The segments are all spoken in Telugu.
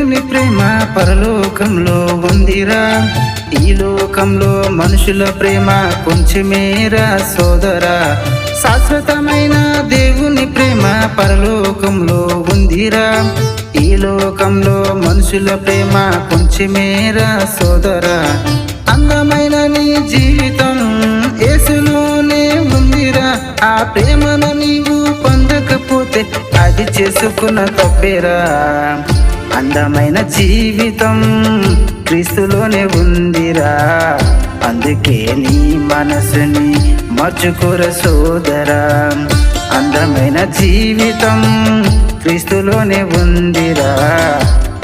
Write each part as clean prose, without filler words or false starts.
దేవుని ప్రేమ పరలోకంలో ఉందిరా, ఈ లోకంలో మనుషుల ప్రేమ కొంచెమేరా సోదరా. శాశ్వతమైన దేవుని ప్రేమ పరలోకంలో ఉందిరా, ఈ లోకంలో మనుషుల ప్రేమ కొంచెమేరా సోదరా. అందమైన నీ జీవితం యేసులోనే ఉందిరా, ఆ ప్రేమను నీవు పొందకపోతే అది చేసుకున్న తప్పేరా. అందమైన జీవితం క్రీస్తులోనే ఉందిరా, అందుకే నీ మనసుని మార్చుకోర సోదరా. అందమైన జీవితం క్రీస్తులోనే ఉందిరా,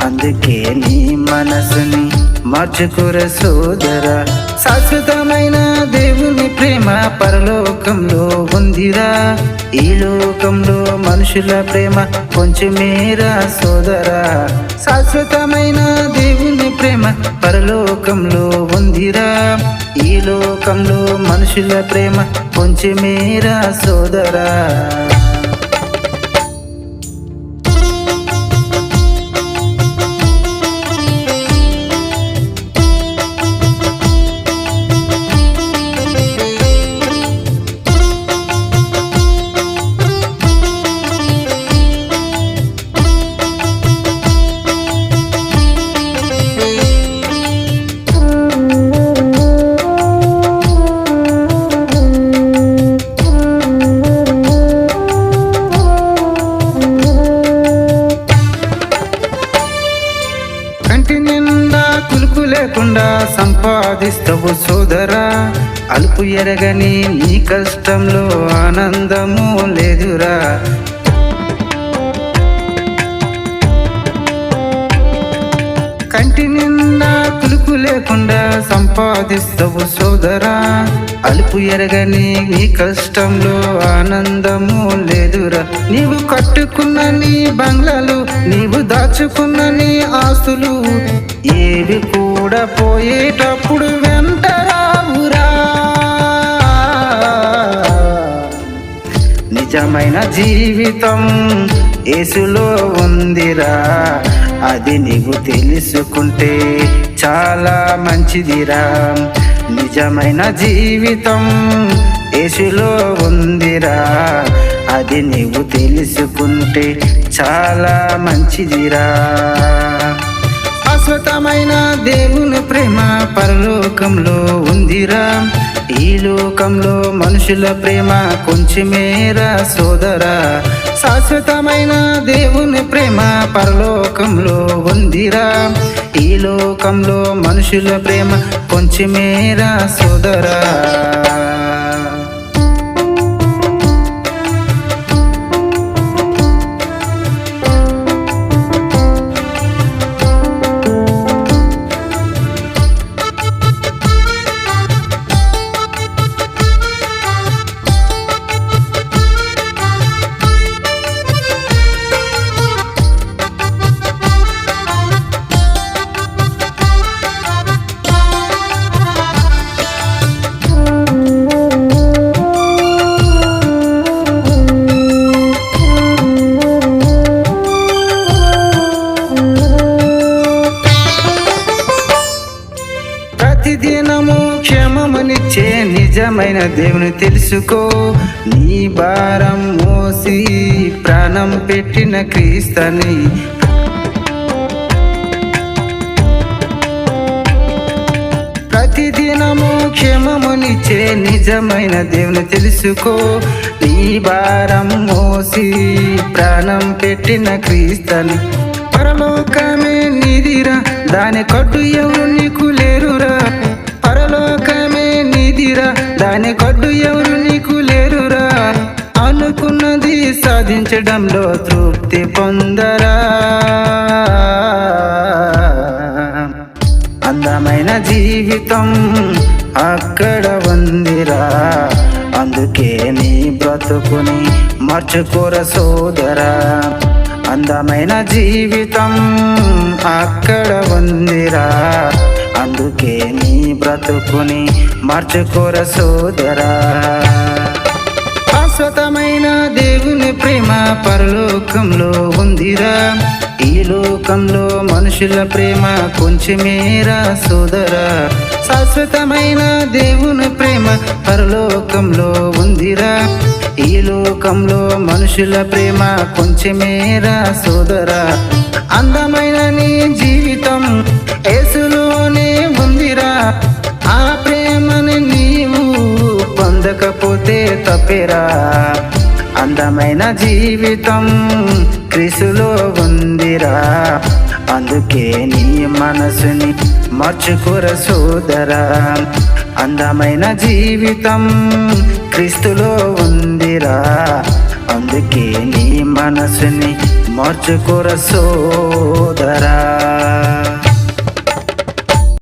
అందుకే నీ మనసుని మార్చుకోర సోదరా. శాశ్వతమైన దేవుని ప్రేమ పరలోకంలో ఉందిరా, ఈ లోకంలో మనుషుల ప్రేమ కొంచెమేరా సోదరా. శాశ్వతమైన దేవుని ప్రేమ పరలోకంలో ఉందిరా, ఈ లోకంలో మనుషుల ప్రేమ కొంచెమేరా సోదరా. కంటి నిండా కులుకు లేకుండా సంపాదిస్తావు సోదరా, అలుపు ఎరగని నీ కష్టంలో ఆనందము లేదురా. కంటి నిండా కులుకు లేకుండా సంపాదిస్తావు సోదరా, అలుపు ఎరగని నీ కష్టంలో ఆనందము లేదురా. నీవు కట్టుకున్న నీ బంగ్లాలు, నీవు దాచుకున్న నీ ఆస్తులు ఏవి కూడా పోయేటప్పుడు వెంట రావురా. నిజమైన జీవితం యేసులో ఉందిరా, అది నీవు తెలుసుకుంటే చాలా మంచిదిరా. నిజమైన జీవితం యేసులో ఉందిరా, అది నీవు తెలుసుకుంటే చాలా మంచిదిరా. శాశ్వతమైన దేవుని ప్రేమ పరలోకంలో ఉందిరా, ఈ లోకంలో మనుషుల ప్రేమ కొంచెమేరా సోదరా. శాశ్వతమైన దేవుని ప్రేమ పరలోకంలో ఉందిరా, ఈ లోకంలో మనుషుల ప్రేమ కొంచెమేరా సోదరా. ప్రతిదినము క్షేమమునిచ్చే నిజమైన దేవుని తెలుసుకో, నీ భారం మోసి ప్రాణం పెట్టిన క్రీస్తుని. ప్రతిదినము క్షేమమునిచ్చే నిజమైన దేవుని తెలుసుకో, నీ భారం మోసి ప్రాణం పెట్టిన క్రీస్తుని. పరలోకమే నీదిరా, దాని కట్టు ఎవరు నీకు లేరురా. పరలోకమే నీదిరా, దాని కట్టు ఎవరు నీకు లేరురా. అనుకున్నది సాధించడంలో తృప్తి పొందరా. అందమైన జీవితం అక్కడ ఉందిరా, అందుకే నీ బ్రతుకుని మార్చుకోర సోదరా. అందమైన జీవితం అక్కడ ఉందిరా, అందుకే నీ బ్రతుకుని మార్చుకోర సోదరా. శాశ్వతమైన దేవుని ప్రేమ ప్రేమ పరలోకంలో ఉందిరా, ఈ లోకంలో మనుషుల ప్రేమ కొంచెమేరా సోదరా. శాశ్వతమైన దేవుని ప్రేమ పరలోకంలో ఉందిరా, ఈ లోకంలో మనుషుల ప్రేమ కొంచెమేరా సోదరా. అందమైన నీ జీవితం యేసులోనే ఉందిరా, ఆ ప్రేమని నీవు పొందకపోతే తప్పేరా. అందమైన జీవితం క్రీస్తులో ఉందిరా, అందుకే నీ మనసుని మార్చుకోరా సోదరా. అందమైన జీవితం క్రీస్తులో ఉందిరా, అందుకే నీ మనసుని మార్చుకోరా సోదరా.